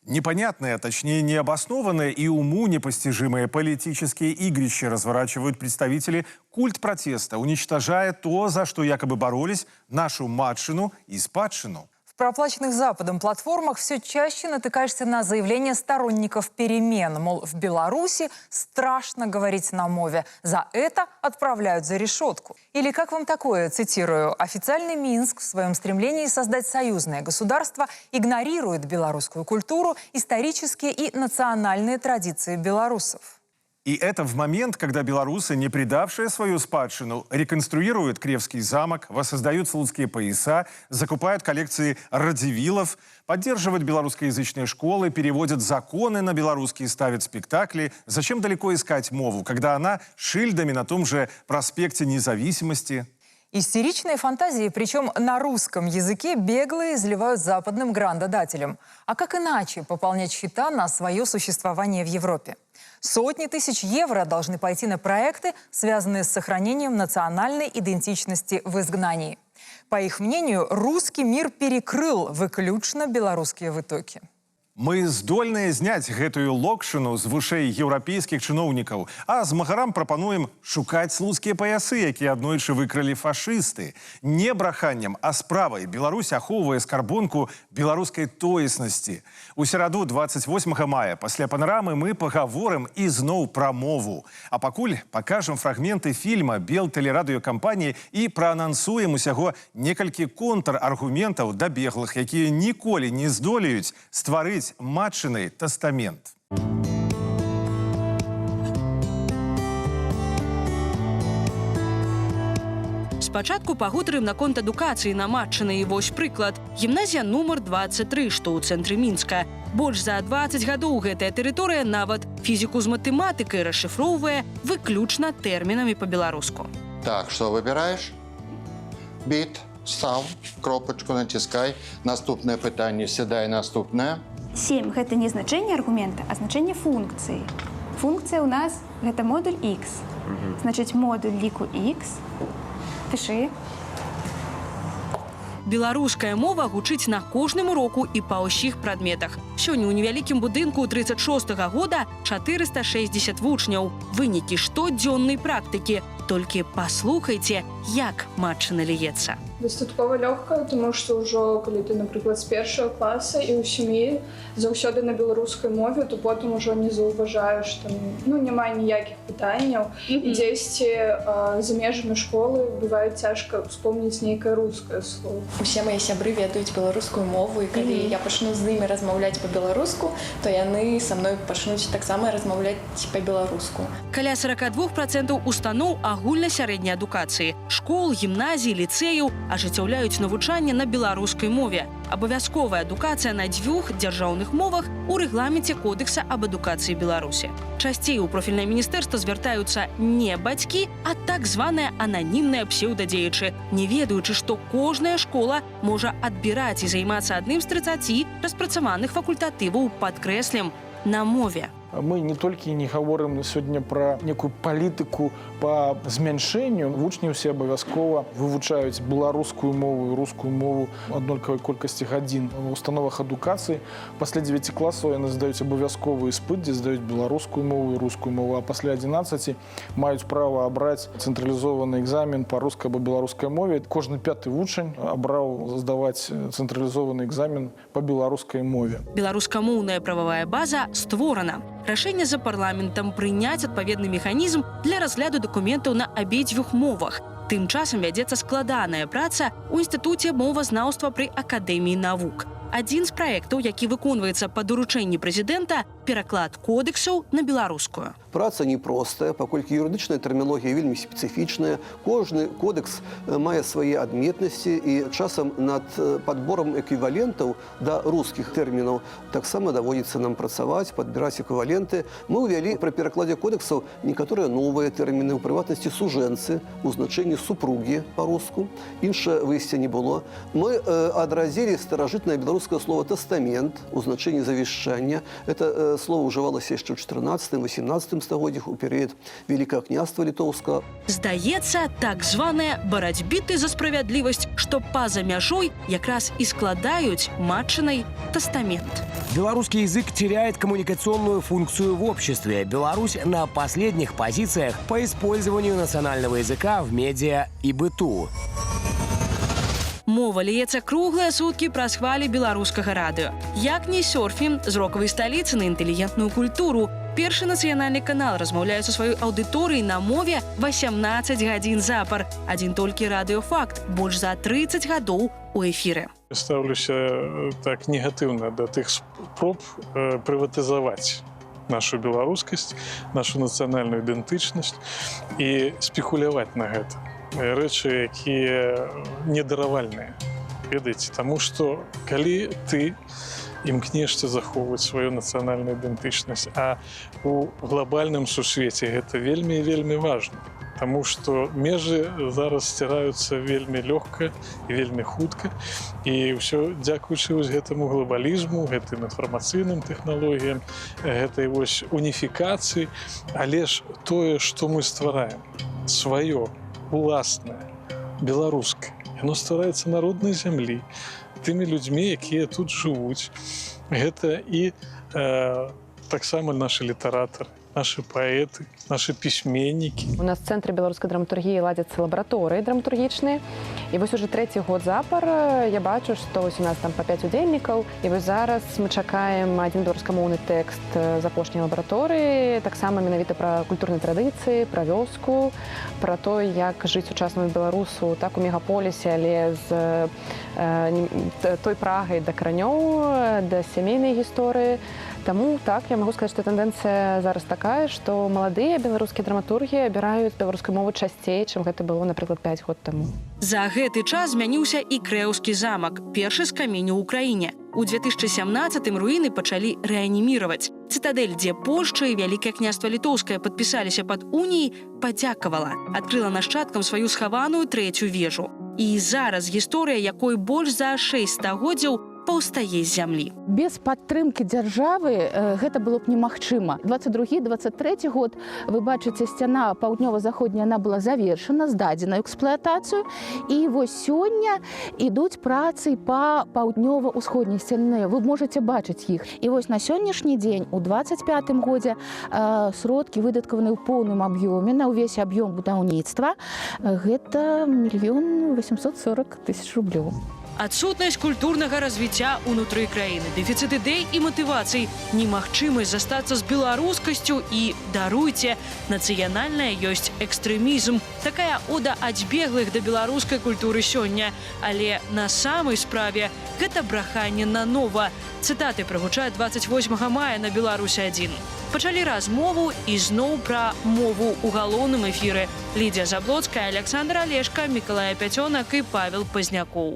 Непонятные, а точнее необоснованные и уму непостижимые политические игрища разворачивают представители культ протеста, уничтожая то, за что якобы боролись, нашу матшину и спадшину. В проплаченных Западом платформах все чаще натыкаешься на заявления сторонников перемен. Мол, в Беларуси страшно говорить на мове. За это отправляют за решетку. Или как вам такое, цитирую, «Официальный Минск в своем стремлении создать союзное государство игнорирует белорусскую культуру, исторические и национальные традиции белорусов». И это в момент, когда белорусы, не предавшие свою спадщину, реконструируют Кревский замок, воссоздают слуцкие пояса, закупают коллекции радзивиллов, поддерживают белорусскоязычные школы, переводят законы на белорусский, ставят спектакли. Зачем далеко искать мову, когда она шильдами на том же проспекте Независимости? Истеричные фантазии, причем на русском языке, бегло изливают западным грандодателям. А как иначе пополнять счета на свое существование в Европе? Сотни тысяч евро должны пойти на проекты, связанные с сохранением национальной идентичности в изгнании. По их мнению, русский мир перекрыл выключно белорусские вытоки. Мы здольныя зняць гэтую локшыну з вышэй еўрапейскіх чыноўнікаў, а змагарам прапануем шукаць слуцкія паясы, якія аднойчы выкралі фашысты. Не браханнем, а справай Беларусь ахоўвае скарбонку беларускай тоеснасці. У сераду 28 мая пасля панорамы мы пагаворым ізноў пра мову. А пакуль пакажам фрагменты фільма Белтэлерадыёкампаніі і праанансуем усяго некалькі контраргументаў да беглых, якія ніколі не здолеюць стварыць матчыны тастамент. Спачатку пагутарым наконт адукацыі на матчыны, і вось прыклад. Гімназія нумар 23, што ў цэнтры Мінска. Больш за 20 гадоў гэтая тэрыторыя нават фізіку з матэматыкай расшыфроўвае выключна тэрмінамі па-беларуску. Так, что выбираешь? Бит, став, кропочку натискай. Наступное пытанне, седай наступное. 7 – гэта не значэнне аргумента, а значэнне функцыі. Функцыя ў нас – гэта модуль x. Значыць, модуль ліку x. Пішы. Беларуская мова гучыць на кожным уроку і па ўсіх прадметах. Сёння ў невялікім будынку 36-го года 460 вучняў. Вынікі штодзённай практыкі. Толькі паслухайце, як матчына ліецца. Дастаткова лёгка, тому што ўжо, калі ты, напрыклад, з першага класа і ў сям'і заўсёды на беларускай мове, то потым ужо не заўважаеш, там, няма ніякіх пытанняў. І дзесьці за межамі школы бывае цяжка успомніць нейкае рускае слово. Усе мае сябры ведаюць беларускую мову, і калі я пачну з імі размаўляць па-беларуску, то яны са мной пачнуць таксама размаўляць па-беларуску. Каля 42% устаноў агульнай сярэдняй адукацыі, школ, гімназій, ліцэяў ажыццяўляюць навучанне на беларускай мове. Абавязковая адукацыя на 2 дзяржаўных мовах у рэгламенце Кодекса аб адукацыі Беларусі. Часцей у профільнае міністэрства звяртаюцца не бацькі, а так званыя ананімныя псеўдадзеячы, не ведаючы, што кожная школа можа адбіраць і займацца адным з 30 распрацаваных факультатываў, падкрэслім, на мове. Мы не толькі не гаворым сёння пра некую палітыку па змяншэнню. Вучні ўсе абавязкова вывучаюць беларускую мову і рускую мову аднолькавай колькасці гадзін в установах адукацыі. Пасля 9 класаў яны здаюць абавязковы іспыт, дзе здаюць беларускую мову і рускую мову, а пасля 11 маюць права абраць цэнтралізованы экзамен па рускай або беларускай мове. Кожны 5-й вучань абраў здаваць цэнтралізованы экзамен па беларускай мове. Беларускамоўная прававая база створана. Рашэнне за парламентам прыняць адпаведны механізм для разгляду дакументаў на абедзвюх мовах. Тым часам вядзецца складаная праца ў Інстытуце мовазнаўства пры Акадэміі навук. Адзін з праектаў, які выконваецца па даручэнні прэзідэнта, пераклад кодексаў на беларускую. Праца непростая, паколькі юрыдычная тэрмінологія вельмі спецыфічная. Кожны кодекс мае свае адметнасці, і часам над падборам эквівалентаў да рускіх тэрмінаў таксама даводзіцца нам працаваць, падбіраць эквіваленты. Мы ўвялі пры перакладзе кодексаў некаторыя новыя тэрміны, у прыватнасці сужэнцы, у значэнні супругі па-руску. Іншае выйсця не было. Мы адразілі старажытнае беларускае древнерусское слово «тестамент» у значении «завещания». Это слово уживалось еще в 14-18 стагоддзях у период Великого княства Литовского. Здаецца, так званая барацьбіты за справядлівасць, што па-за мяжой якраз і складаюць матчынай тастамент. Белорусский язык теряет коммуникационную функцию в обществе. Беларусь на последних позициях по использованию национального языка в медиа и быту. Мова льецца круглыя суткі праз хвалі беларускага радыё. Як не сёрфім з рокавай сталіцы на інтэлігентную культуру. Першы нацыянальны канал размаўляе са сваёй аўдыторыяй на мове 18 гадзін запар. Адзін толькі радыёфакт, больш за 30 гадоў у эфіры. Ставлюся так негатыўна да тых спроб прыватызаваць нашу беларускасць, нашу нацыянальную ідэнтычнасць і спекуляваць на гэта. Рэчы, якія недаравальныя, ведаеце, таму што калі ты імкнешся захоўваць сваю нацыянальную ідэнтычнасць, а у глобальным сусвеце гэта вельмі і вельмі важна, таму што межы зараз сціраюцца вельмі лёгка і вельмі хутка, і ўсё дзякуючы вось гэтаму глобалізму, гэтым інфармацыйным тэхналогіям, гэтай вось уніфікацыі, але ж тое, што мы ствараем, сваё, уласнае, беларускае. Яно ствараецца на роднай зямлі, тымі людзьмі, якія тут жывуць. Гэта і таксама нашы літаратары, наши паэты, наши пісьменнікі. У нас в Цэнтры беларускай драматургіі ладзяцца лабараторыі драматургічныя. І вось уже 3-й год запар я бачу, што вось у нас там па 5 удзельнікаў. І вось зараз мы чакаем адзін беларускамоўны тэкст з апошняй лабараторыі, таксама менавіта пра культурныя традыцыі, пра вёску, пра то, як жыць сучаснаму беларусу так у мегаполісе, але з той прагай да каранёў, да сямейнай гісторыі. Таму так, я магу сказаць, што тэндэнцыя зараз такая, што маладыя беларускія драматургі абіраюць беларускую мову часцей, чым гэта было, напрыклад, 5 год таму. За гэты час змяніўся і Крэўскі замак, першы з каменю ў краіне. У 2017-м руіны пачалі рэаніміраваць. Цытадэль, дзе Польшча і Вялікае княства Літоўскае падпісаліся пад уніяй, падзякавала. Адкрыла нашчадкам сваю схаваную 3-ю вежу. І зараз гісторыя, якой больш за 6 стагоддзяў паўстае з зямлі. Без падтрымкі дзяржавы гэта было б немагчыма. 22-23 год, вы бачыце, сцяна паўднёва-заходняя, она была завершана, здадзена ў эксплуатацыю, і вось сёння ідуць працы па паўднёва-ўсходняй сцяне. Вы можаце бачыць іх. І вось на сённяшні дзень, у 25-м годзе, сродкі выдаткаваны ў поўным аб'ёме на ўвесь аб'ём будаўніцтва. Гэта 1 840 000 рублёў. Адсутнасць культурнага развіцця ўнутры краіны, дэфіцыт ідэй і матывацый, немагчымасць застацца з беларускасцю і, даруйце, нацыянальная ёсць экстрэмізм. Такая ода адбеглых да беларускай культуры сёння. Але на самай справе гэта браханне нанова. Цытаты прагучаюць 28 мая на Беларусь-1. Пачалі размову і зноў пра мову ў галоўным эфіры. Лідзія Заблоцкая, Александр Алешка, Мікалай Пяцёнак і Павел Пазнякоў.